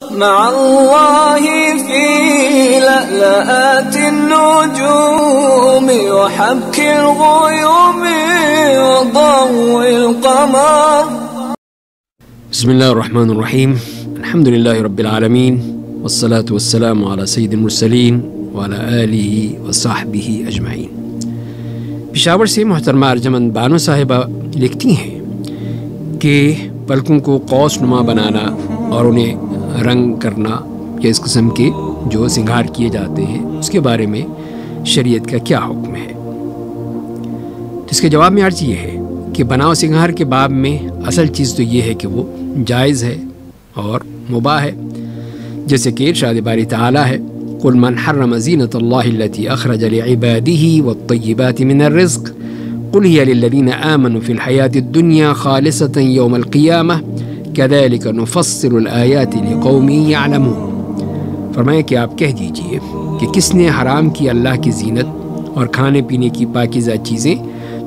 مع الله في لألآت النجوم وحبك الغيوم وضوء القمر. بسم الله الرحمن الرحیم. الحمد لله رب العالمین والصلاة والسلام على سید المرسلین وعلى آلہ وصحبہ اجمعین. پشاور سے محترمہ ارجمند بانو صاحبہ لکھتی ہیں کہ پلکوں کو قوس نما بنانا اور انہیں رنگ کرنا یا اس قسم کے جو سنگھار کیے جاتے ہیں اس کے بارے میں شریعت کا کیا حکم ہے. اس کے جواب میں عرض یہ ہے کہ بناؤ سنگھار کے باب میں اصل چیز تو یہ ہے کہ وہ جائز ہے اور مباح ہے، جیسے کہ ارشاد باری تعالیٰ ہے قل من حرم زینۃ اللہ التی اخرج لعبادہ والطیبات من الرزق قل ہی للذین آمنوا فی الحیاۃ الدنیا خالصۃ یوم القیامہ کذالک نفصل الآیات لقوم یعلمون. فرمایا کہ آپ کہہ دیجئے کہ کس نے حرام کی اللہ کی زینت اور کھانے پینے کی پاکیزہ چیزیں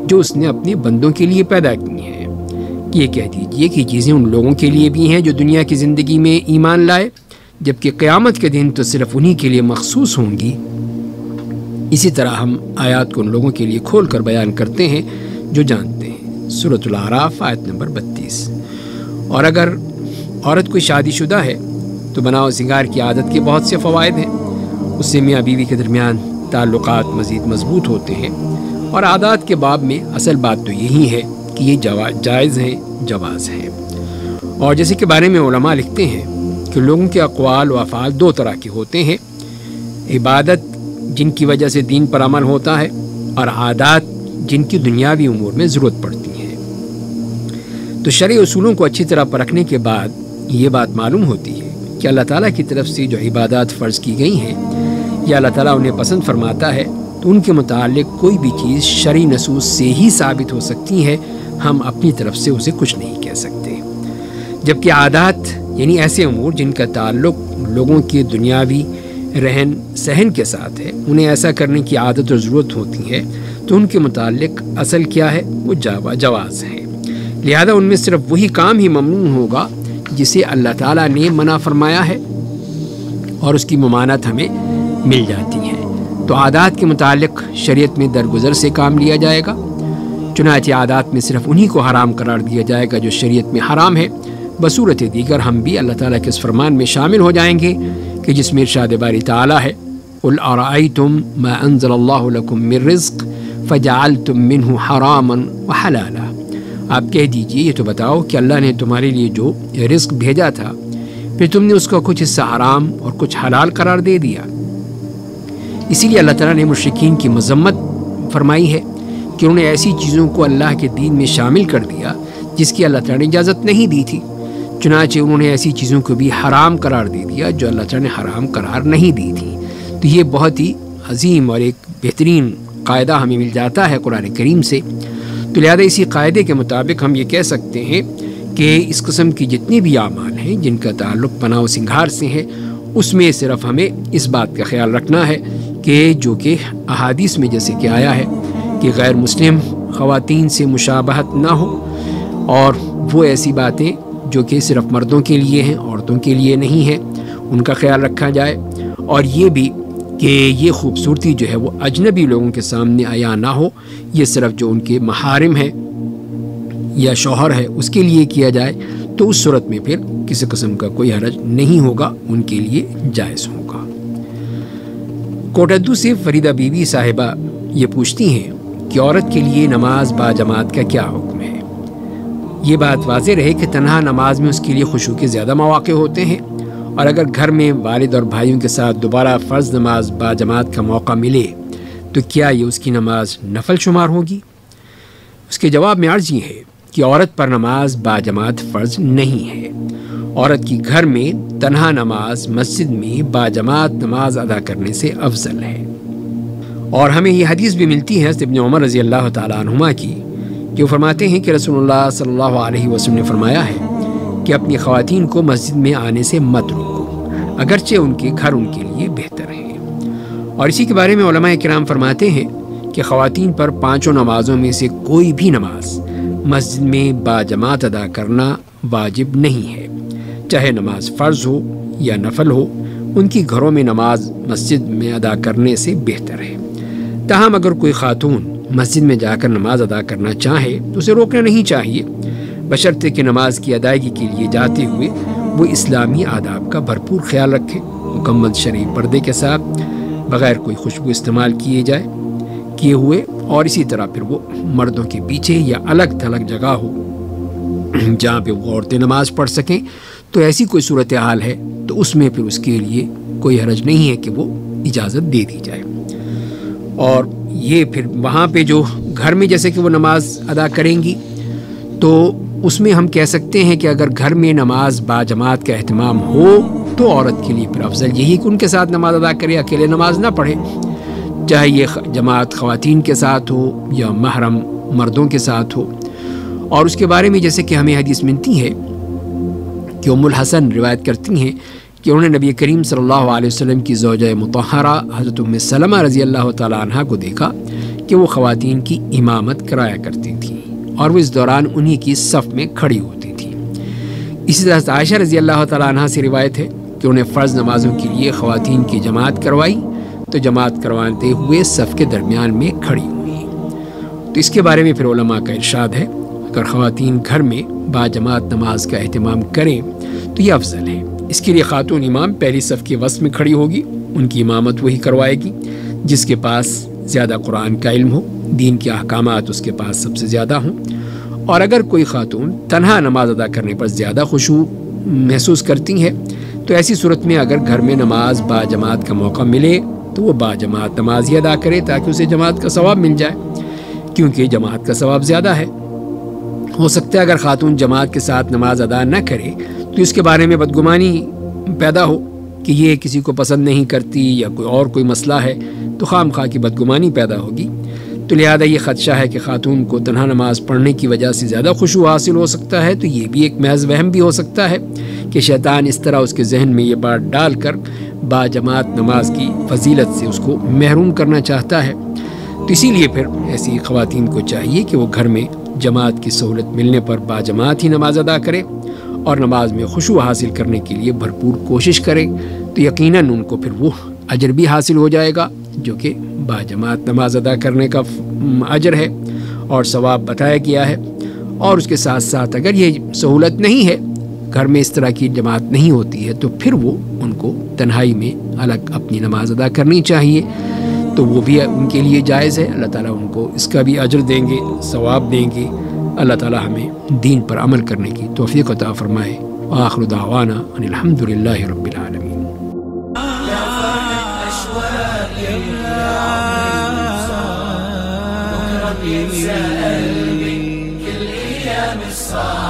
جو اس نے اپنے بندوں کے لیے پیدا کی ہیں. یہ کہہ دیجئے کہ چیزیں ان لوگوں کے لیے بھی ہیں جو دنیا کی زندگی میں ایمان لائے، جبکہ قیامت کے دن تو صرف انہی کے لیے مخصوص ہوں گی. اسی طرح ہم آیات کو ان لوگوں کے لیے کھول کر بیان کرتے ہیں جو جانتے ہیں. سورۃ الاعراف آیت نمبر 32. اور اگر عورت کوئی شادی شدہ ہے تو بناؤ سنگار کی عادت کے بہت سے فوائد ہیں. اس سے میاں بیوی کے درمیان تعلقات مزید مضبوط ہوتے ہیں، اور عادات کے باب میں اصل بات تو یہی ہے کہ یہ جائز ہیں، جواز ہیں. اور جیسے کہ بارے میں علماء لکھتے ہیں کہ لوگوں کے اقوال و افعال دو طرح کے ہوتے ہیں: عبادت جن کی وجہ سے دین پر عمل ہوتا ہے، اور عادات جن کی دنیاوی امور میں ضرورت پڑتی ہے. تو شرعی اصولوں کو اچھی طرح پرکھنے کے بعد یہ بات معلوم ہوتی ہے کہ اللہ تعالیٰ کی طرف سے جو عبادات فرض کی گئی ہیں یا اللہ تعالیٰ انہیں پسند فرماتا ہے تو ان کے متعلق کوئی بھی چیز شرعی نصوص سے ہی ثابت ہو سکتی ہے، ہم اپنی طرف سے اسے کچھ نہیں کہہ سکتے. جبکہ عادات یعنی ایسے امور جن کا تعلق لوگوں کے دنیاوی رہن سہن کے ساتھ ہے، انہیں ایسا کرنے کی عادت اور ضرورت ہوتی ہے، تو ان کے متعلق اصل کیا ہے؟ وہ جواز ہے. لہذا ان میں صرف وہی کام ہی ممنوع ہوگا جسے اللہ تعالیٰ نے منع فرمایا ہے اور اس کی ممانعت ہمیں مل جاتی ہے. تو عادات کے متعلق شریعت میں درگزر سے کام لیا جائے گا، چنانچہ عادات میں صرف انہی کو حرام قرار دیا جائے گا جو شریعت میں حرام ہے. بصورت دیگر ہم بھی اللہ تعالیٰ کے اس فرمان میں شامل ہو جائیں گے کہ جس میں ارشاد باری تعالیٰ ہے قل ارأیتم ما انزل اللہ لکم من رزق فجعلتم منہ حراما وحلالا. آپ کہہ دیجئے یہ تو بتاؤ کہ اللہ نے تمہارے لیے جو رزق بھیجا تھا پھر تم نے اس کا کچھ حصہ حرام اور کچھ حلال قرار دے دیا. اسی لیے اللہ تعالیٰ نے مشرکین کی مذمت فرمائی ہے کہ انہوں نے ایسی چیزوں کو اللہ کے دین میں شامل کر دیا جس کی اللہ تعالیٰ نے اجازت نہیں دی تھی. چنانچہ انہوں نے ایسی چیزوں کو بھی حرام قرار دے دیا جو اللہ تعالیٰ نے حرام قرار نہیں دی تھی. تو یہ بہت ہی عظیم اور ایک بہترین قاعدہ ہمیں مل جاتا ہے قرآن کریم سے. تو لہذا اسی قاعدے کے مطابق ہم یہ کہہ سکتے ہیں کہ اس قسم کی جتنی بھی اعمال ہیں جن کا تعلق پناہ و سنگھار سے ہے، اس میں صرف ہمیں اس بات کا خیال رکھنا ہے کہ جو کہ احادیث میں جیسے کہ آیا ہے کہ غیر مسلم خواتین سے مشابہت نہ ہو، اور وہ ایسی باتیں جو کہ صرف مردوں کے لیے ہیں، عورتوں کے لیے نہیں ہیں، ان کا خیال رکھا جائے. اور یہ بھی کہ یہ خوبصورتی جو ہے وہ اجنبی لوگوں کے سامنے عیاں نہ ہو، یہ صرف جو ان کے محارم ہے یا شوہر ہے اس کے لیے کیا جائے. تو اس صورت میں پھر کسی قسم کا کوئی حرج نہیں ہوگا، ان کے لیے جائز ہوگا. کوٹدو سے فریدہ بی بی صاحبہ یہ پوچھتی ہیں کہ عورت کے لیے نماز باجماعت کا کیا حکم ہے. یہ بات واضح رہے کہ تنہا نماز میں اس کے لیے خشوع کے زیادہ مواقع ہوتے ہیں، اور اگر گھر میں والد اور بھائیوں کے ساتھ دوبارہ فرض نماز باجماعت کا موقع ملے تو کیا یہ اس کی نماز نفل شمار ہوگی؟ اس کے جواب میں عرض یہ ہے کہ عورت پر نماز باجماعت فرض نہیں ہے. عورت کی گھر میں تنہا نماز مسجد میں باجماعت نماز ادا کرنے سے افضل ہے. اور ہمیں یہ حدیث بھی ملتی ہے ابن عمر رضی اللہ تعالیٰ عنہما کی، جو فرماتے ہیں کہ رسول اللہ صلی اللہ علیہ وسلم نے فرمایا ہے کہ اپنی خواتین کو مسجد میں آنے سے مت روکو، اگرچہ ان کے گھر ان کے لیے بہتر ہے. اور اسی کے بارے میں علماء کرام فرماتے ہیں کہ خواتین پر 5 نمازوں میں سے کوئی بھی نماز مسجد میں باجماعت ادا کرنا واجب نہیں ہے، چاہے نماز فرض ہو یا نفل ہو ان کی گھروں میں نماز مسجد میں ادا کرنے سے بہتر ہے۔ تاہم اگر کوئی خاتون مسجد میں جا کر نماز ادا کرنا چاہے تو اسے روکنا نہیں چاہیے، بشرطے کہ نماز کی ادائیگی کے لیے جاتے ہوئے وہ اسلامی آداب کا بھرپور خیال رکھے، مکمل شرعی پردے کے ساتھ، بغیر کوئی خوشبو استعمال کیے ہوئے، اور اسی طرح پھر وہ مردوں کے پیچھے یا الگ تھلگ جگہ ہو جہاں پہ وہ عورتیں نماز پڑھ سکیں۔ تو ایسی کوئی صورتحال ہے تو اس میں پھر اس کے لیے کوئی حرج نہیں ہے کہ وہ اجازت دے دی جائے۔ اور یہ پھر وہاں پہ جو گھر میں جیسے کہ وہ نماز ادا کریں گی تو اس میں ہم کہہ سکتے ہیں کہ اگر گھر میں نماز با جماعت کا اہتمام ہو تو عورت کے لیے پھر افضل یہی کہ ان کے ساتھ نماز ادا کرے، اکیلے نماز نہ پڑھے، چاہے یہ جماعت خواتین کے ساتھ ہو یا محرم مردوں کے ساتھ ہو۔ اور اس کے بارے میں جیسے کہ ہمیں حدیث ملتی ہے کہ ام الحسن روایت کرتی ہیں کہ انہوں نے نبی کریم صلی اللہ علیہ وسلم کی زوجہ مطہرہ حضرت ام سلمہ رضی اللہ تعالیٰ عنہ کو دیکھا کہ وہ خواتین کی امامت کرایا کرتی تھیں اور وہ اس دوران انہی کی صف میں کھڑی ہوتی تھیں۔ اسی طرح عائشہ رضی اللہ تعالیٰ عنہ سے روایت ہے کہ انہیں فرض نمازوں کے لیے خواتین کی جماعت کروائی تو جماعت کرواتے ہوئے صف کے درمیان میں کھڑی ہوئی۔ تو اس کے بارے میں پھر علماء کا ارشاد ہے اگر خواتین گھر میں با جماعت نماز کا اہتمام کریں تو یہ افضل ہے۔ اس کے لیے خاتون امام پہلی صف کے وسط میں کھڑی ہوگی، ان کی امامت وہی کروائے گی جس کے پاس زیادہ قرآن کا علم ہو، دین کے احکامات اس کے پاس سب سے زیادہ ہوں۔ اور اگر کوئی خاتون تنہا نماز ادا کرنے پر زیادہ خشوع محسوس کرتی ہے تو ایسی صورت میں اگر گھر میں نماز با جماعت کا موقع ملے تو وہ با جماعت نماز ہی ادا کرے تاکہ اسے جماعت کا ثواب مل جائے، کیونکہ جماعت کا ثواب زیادہ ہے۔ ہو سکتا ہے اگر خاتون جماعت کے ساتھ نماز ادا نہ کرے تو اس کے بارے میں بدگمانی پیدا ہو کہ یہ کسی کو پسند نہیں کرتی یا کوئی مسئلہ ہے تو خام خواہ کی بدگمانی پیدا ہوگی۔ تو لہذا یہ خدشہ ہے کہ خاتون کو تنہا نماز پڑھنے کی وجہ سے زیادہ خشوع حاصل ہو سکتا ہے، تو یہ بھی ایک محض وہم بھی ہو سکتا ہے کہ شیطان اس طرح اس کے ذہن میں یہ بات ڈال کر با جماعت نماز کی فضیلت سے اس کو محروم کرنا چاہتا ہے۔ تو اسی لیے پھر ایسی خواتین کو چاہیے کہ وہ گھر میں جماعت کی سہولت ملنے پر با جماعت ہی نماز ادا کرے اور نماز میں خشوع حاصل کرنے کے لیے بھرپور کوشش کرے، تو یقیناً ان کو پھر وہ اجر بھی حاصل ہو جائے گا جو کہ با جماعت نماز ادا کرنے کا اجر ہے اور ثواب بتایا گیا ہے۔ اور اس کے ساتھ ساتھ اگر یہ سہولت نہیں ہے، گھر میں اس طرح کی جماعت نہیں ہوتی ہے، تو پھر وہ ان کو تنہائی میں الگ اپنی نماز ادا کرنی چاہیے، تو وہ بھی ان کے لیے جائز ہے۔ اللہ تعالیٰ ان کو اس کا بھی اجر دیں گے، ثواب دیں گے۔ اللہ تعالیٰ ہمیں دین پر عمل کرنے کی توفیق عطا فرمائے۔ وآخر دعوانا ان الحمد للہ رب العالمین۔ كل أيام الصعب